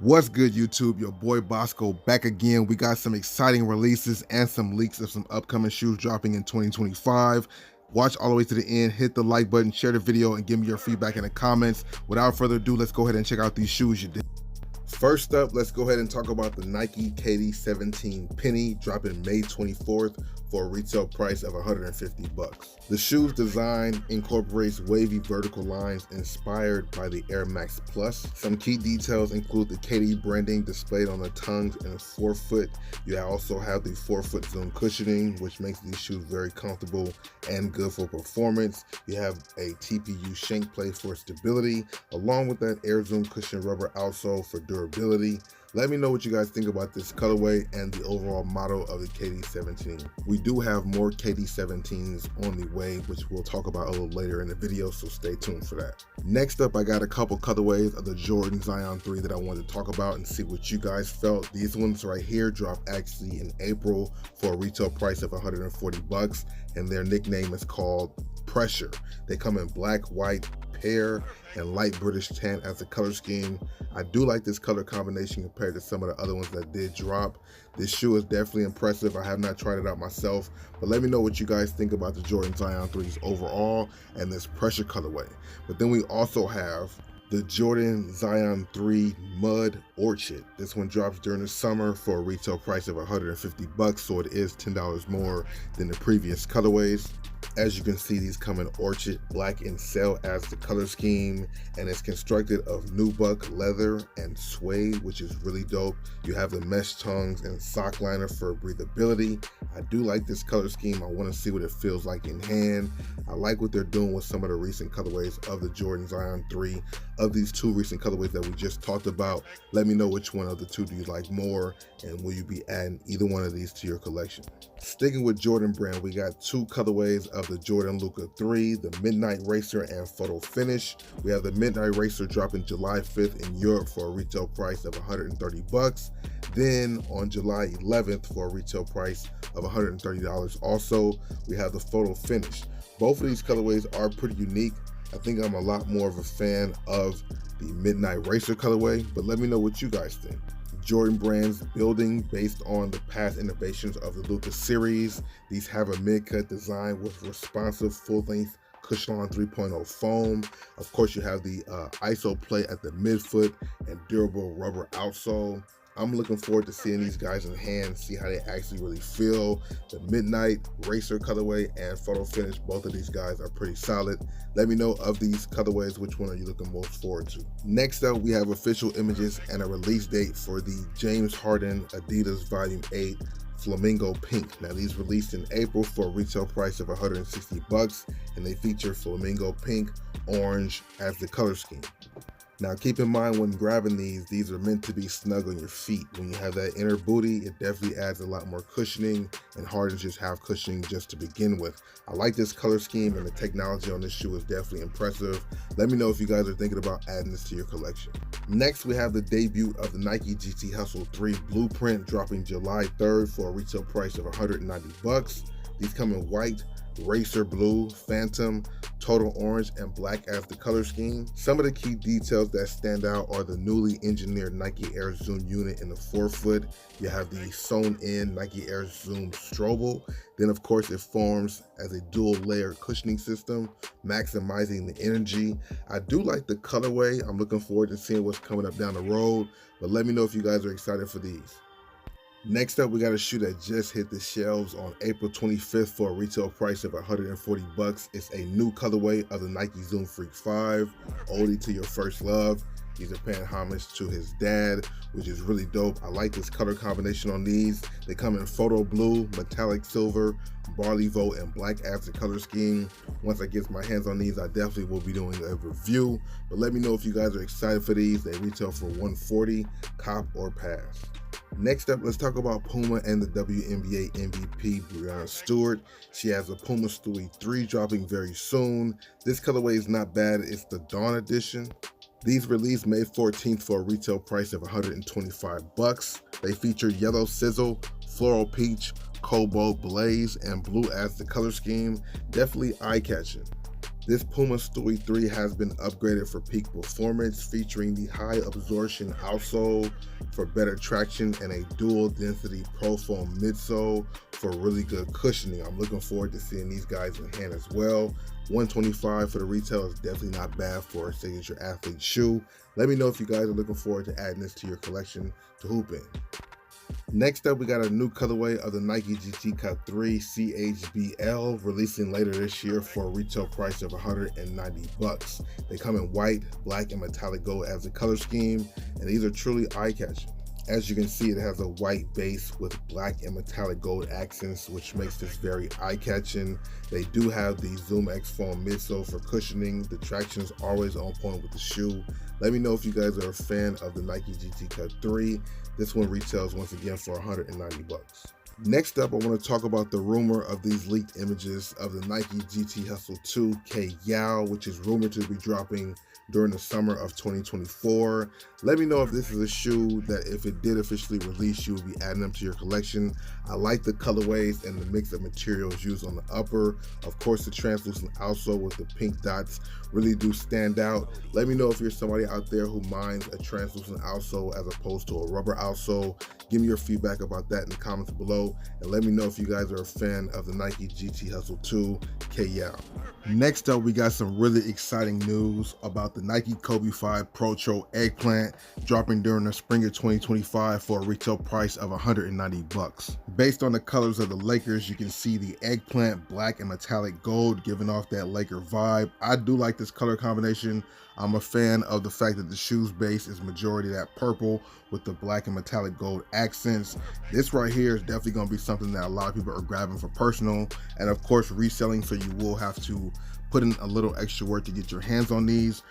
What's good, YouTube? Your boy Bosco back again. We got some exciting releases and some leaks of some upcoming shoes dropping in 2025. Watch all the way to the end, hit the like button, share the video, and give me your feedback in the comments. Without further ado, let's go ahead and check out these shoes you did. First up, let's go ahead and talk about the Nike KD17 Penny, dropping May 24th for a retail price of 150 bucks. The shoe's design incorporates wavy vertical lines inspired by the Air Max Plus. Some key details include the KD branding displayed on the tongues and forefoot. You also have the forefoot zoom cushioning, which makes these shoes very comfortable and good for performance. You have a TPU shank plate for stability, along with that Air Zoom cushion rubber outsole for durability. Let me know what you guys think about this colorway and the overall model of the KD17. We do have more KD17s on the way, which we'll talk about a little later in the video, so stay tuned for that. Next up, I got a couple colorways of the Jordan Zion 3 that I wanted to talk about and see what you guys felt. These ones right here dropped actually in April for a retail price of 140 bucks, and their nickname is called Pressure. They come in black, white, pear, and light British tan as a color scheme. I do like this color combination compared to some of the other ones that did drop. This shoe is definitely impressive. I have not tried it out myself, but let me know what you guys think about the Jordan Zion 3s overall and this Pressure colorway. But then we also have the Jordan Zion 3 Mud Orchid. This one drops during the summer for a retail price of 150 bucks, so it is $10 more than the previous colorways. As you can see, these come in Orchid, black, and sail as the color scheme, and it's constructed of nubuck leather and suede, which is really dope. You have the mesh tongues and sock liner for breathability. I do like this color scheme. I want to see what it feels like in hand. I like what they're doing with some of the recent colorways of the Jordan Zion 3. Of these two recent colorways that we just talked about, let me know which one of the two do you like more, and will you be adding either one of these to your collection. Sticking with Jordan brand, we got two colorways of the Jordan Luka 3, the Midnight Racer and Photo Finish. We have the Midnight Racer dropping July 5th in Europe for a retail price of 130 bucks. Then on July 11th for a retail price of $130 also, we have the Photo Finish. Both of these colorways are pretty unique. I think I'm a lot more of a fan of the Midnight Racer colorway, but let me know what you guys think. Jordan brand's building based on the past innovations of the Luka series. These have a mid-cut design with responsive full-length Cushlon 3.0 foam. Of course, you have the ISO plate at the midfoot and durable rubber outsole. I'm looking forward to seeing these guys in hand, see how they actually really feel. The Midnight Racer colorway and Photo Finish, both of these guys are pretty solid. Let me know of these colorways, which one are you looking most forward to? Next up, we have official images and a release date for the James Harden Adidas Volume 8 Flamingo Pink. Now, these released in April for a retail price of 160 bucks, and they feature Flamingo Pink, Orange as the color scheme. Now, keep in mind when grabbing these are meant to be snug on your feet. When you have that inner booty, it definitely adds a lot more cushioning, and Hardens just have cushioning just to begin with. I like this color scheme, and the technology on this shoe is definitely impressive. Let me know if you guys are thinking about adding this to your collection. Next, we have the debut of the Nike GT Hustle 3 Blueprint, dropping July 3rd for a retail price of 190 bucks. These come in white, racer blue, phantom, total orange, and black as the color scheme. Some of the key details that stand out are the newly engineered Nike Air Zoom unit in the forefoot. You have the sewn in Nike Air Zoom strobel. Then of course it forms as a dual layer cushioning system, maximizing the energy. I do like the colorway. I'm looking forward to seeing what's coming up down the road, but let me know if you guys are excited for these. Next up, we got a shoe that just hit the shelves on April 25th for a retail price of 140 bucks. It's a new colorway of the Nike Zoom Freak 5, oldie to your first love. These are paying homage to his dad, which is really dope. I like this color combination on these. They come in photo blue, metallic silver, barley vote, and black as the color scheme. Once I get my hands on these, I definitely will be doing a review. But let me know if you guys are excited for these. They retail for 140, cop or pass. Next up, let's talk about Puma and the WNBA MVP, Breanna Stewart. She has a Puma Stewie 3 dropping very soon. This colorway is not bad. It's the Dawn Edition. These released May 14th for a retail price of 125 bucks. They feature yellow sizzle, floral peach, cobalt blaze, and blue as the color scheme. Definitely eye-catching. This Puma Stewie 3 has been upgraded for peak performance, featuring the high absorption outsole for better traction and a dual density Pro Foam midsole for really good cushioning. I'm looking forward to seeing these guys in hand as well. $125 for the retail is definitely not bad for a signature athlete shoe. Let me know if you guys are looking forward to adding this to your collection to hoop in. Next up, we got a new colorway of the Nike GT Cut 3 CHBL, releasing later this year for a retail price of $190. They come in white, black, and metallic gold as a color scheme, and these are truly eye-catching. As you can see, it has a white base with black and metallic gold accents, which makes this very eye-catching. They do have the Zoom X foam midsole for cushioning. The traction is always on point with the shoe. Let me know if you guys are a fan of the Nike GT Cut 3. This one retails once again for $190. Next up, I want to talk about the rumor of these leaked images of the Nike GT Hustle 2 Kay Yow, which is rumored to be dropping during the summer of 2024. Let me know if this is a shoe that, if it did officially release, you would be adding them to your collection. I like the colorways and the mix of materials used on the upper. Of course, the translucent outsole with the pink dots really do stand out. Let me know if you're somebody out there who minds a translucent outsole as opposed to a rubber outsole. Give me your feedback about that in the comments below, and let me know if you guys are a fan of the Nike GT Hustle 2 Kay Yow. Next up, we got some really exciting news about the Nike Kobe 5 Protro Eggplant dropping during the spring of 2025 for a retail price of $190. Based on the colors of the Lakers, you can see the Eggplant black and metallic gold giving off that Laker vibe. I do like this color combination. I'm a fan of the fact that the shoe's base is majority that purple with the black and metallic gold accents. This right here is definitely going to be something that a lot of people are grabbing for personal, and of course reselling, so you will have to put in a little extra work to get your hands on these.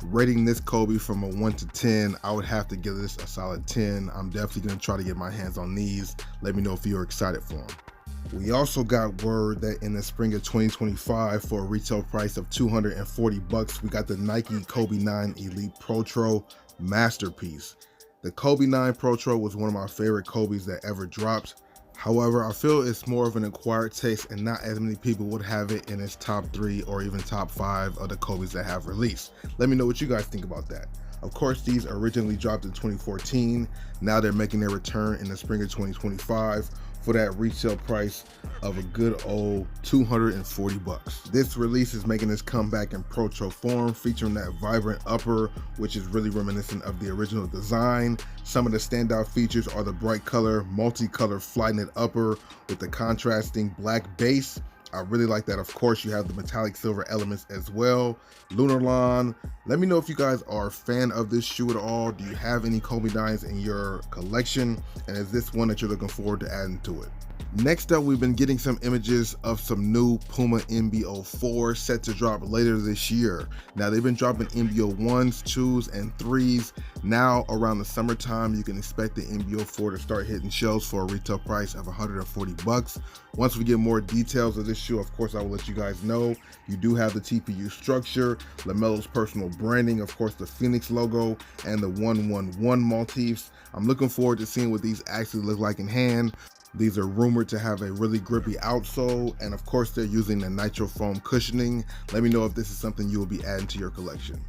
Rating this Kobe from a 1 to 10, I would have to give this a solid 10. I'm definitely going to try to get my hands on these. Let me know if you're excited for them. We also got word that in the spring of 2025, for a retail price of $240, we got the Nike Kobe 9 Elite Protro Masterpiece. The Kobe 9 Protro was one of my favorite Kobes that ever dropped. However, I feel it's more of an acquired taste, and not as many people would have it in its top 3 or even top 5 of the Kobes that have released. Let me know what you guys think about that. Of course, these originally dropped in 2014. Now they're making their return in the spring of 2025 for that retail price of a good old $240. This release is making its comeback in Protro form, featuring that vibrant upper, which is really reminiscent of the original design. Some of the standout features are the bright color, multicolor Flyknit upper with the contrasting black base. I really like that. Of course, you have the metallic silver elements as well. Lunar Lawn. Let me know if you guys are a fan of this shoe at all. Do you have any Kobe 9s in your collection? And is this one that you're looking forward to adding to it? Next up, we've been getting some images of some new Puma MB.04 set to drop later this year. Now, they've been dropping MB.01s, 2s, and 3s. Now, around the summertime, you can expect the MB.04 to start hitting shelves for a retail price of $140. Once we get more details of this shoe, of course, I will let you guys know. You do have the TPU structure, LaMelo's personal branding, of course, the Phoenix logo, and the 111 motifs. I'm looking forward to seeing what these actually look like in hand. These are rumored to have a really grippy outsole, and of course they're using the nitro foam cushioning. Let me know if this is something you will be adding to your collection.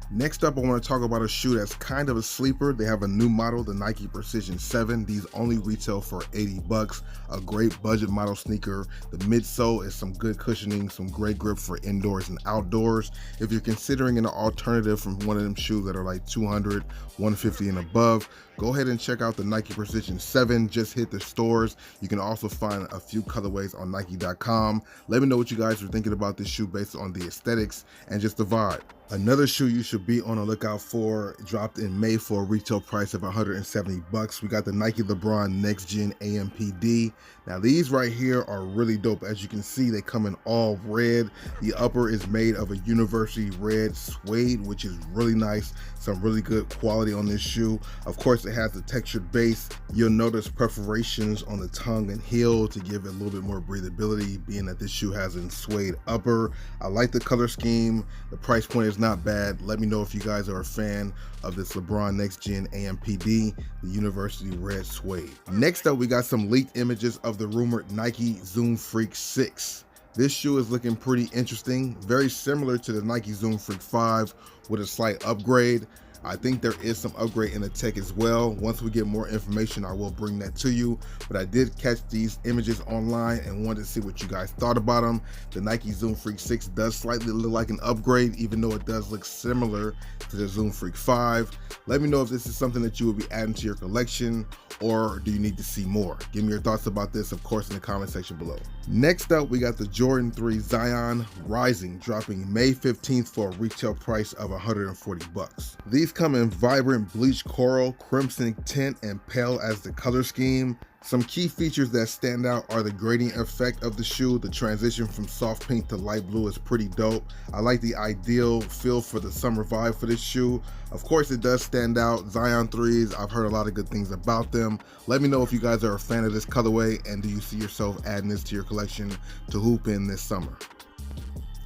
Next up, I want to talk about a shoe that's kind of a sleeper. They have a new model, the Nike Precision 7. These only retail for $80. A great budget model sneaker. The midsole is some good cushioning, some great grip for indoors and outdoors. If you're considering an alternative from one of them shoes that are like $200, $150 and above, go ahead and check out the Nike Precision 7. Just hit the stores. You can also find a few colorways on Nike.com. Let me know what you guys are thinking about this shoe based on the aesthetics and just the vibe. Another shoe you should be on the lookout for dropped in May for a retail price of $170. We got the Nike Lebron Next Gen AMPD. Now these right here are really dope. As you can see, they come in all red. The upper is made of a university red suede, which is really nice. Some really good quality on this shoe. Of course, it has the textured base. You'll notice perforations on the tongue and heel to give it a little bit more breathability, being that this shoe has a suede upper. I like the color scheme. The price point is not bad. Let me know if you guys are a fan of this LeBron Next Gen AMPD, the University Red Suede. Next up, we got some leaked images of the rumored Nike Zoom Freak 6. This shoe is looking pretty interesting, very similar to the Nike Zoom Freak 5 with a slight upgrade. I think there is some upgrade in the tech as well. Once we get more information, I will bring that to you. But I did catch these images online and wanted to see what you guys thought about them. The Nike Zoom Freak 6 does slightly look like an upgrade, even though it does look similar to the Zoom Freak 5. Let me know if this is something that you will be adding to your collection, or do you need to see more? Give me your thoughts about this, of course, in the comment section below. Next up, we got the Jordan 3 Zion Rising, dropping May 15th for a retail price of 140 bucks. These come in vibrant bleach coral, crimson tint, and pale as the color scheme. Some key features that stand out are the gradient effect of the shoe. The transition from soft pink to light blue is pretty dope. I like the ideal feel for the summer vibe for this shoe. Of course, it does stand out. Zion 3s, I've heard a lot of good things about them. Let me know if you guys are a fan of this colorway, and do you see yourself adding this to your collection to hoop in this summer?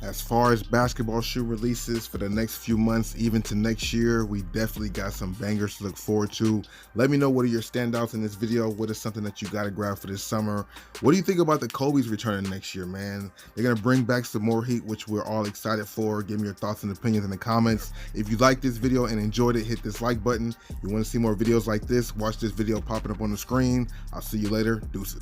As far as basketball shoe releases for the next few months, even to next year, we definitely got some bangers to look forward to. Let me know what are your standouts in this video. What is something that you got to grab for this summer? What do you think about the Kobe's returning next year, man? They're going to bring back some more heat, which we're all excited for. Give me your thoughts and opinions in the comments. If you liked this video and enjoyed it, hit this like button. If you want to see more videos like this, watch this video popping up on the screen. I'll see you later. Deuces.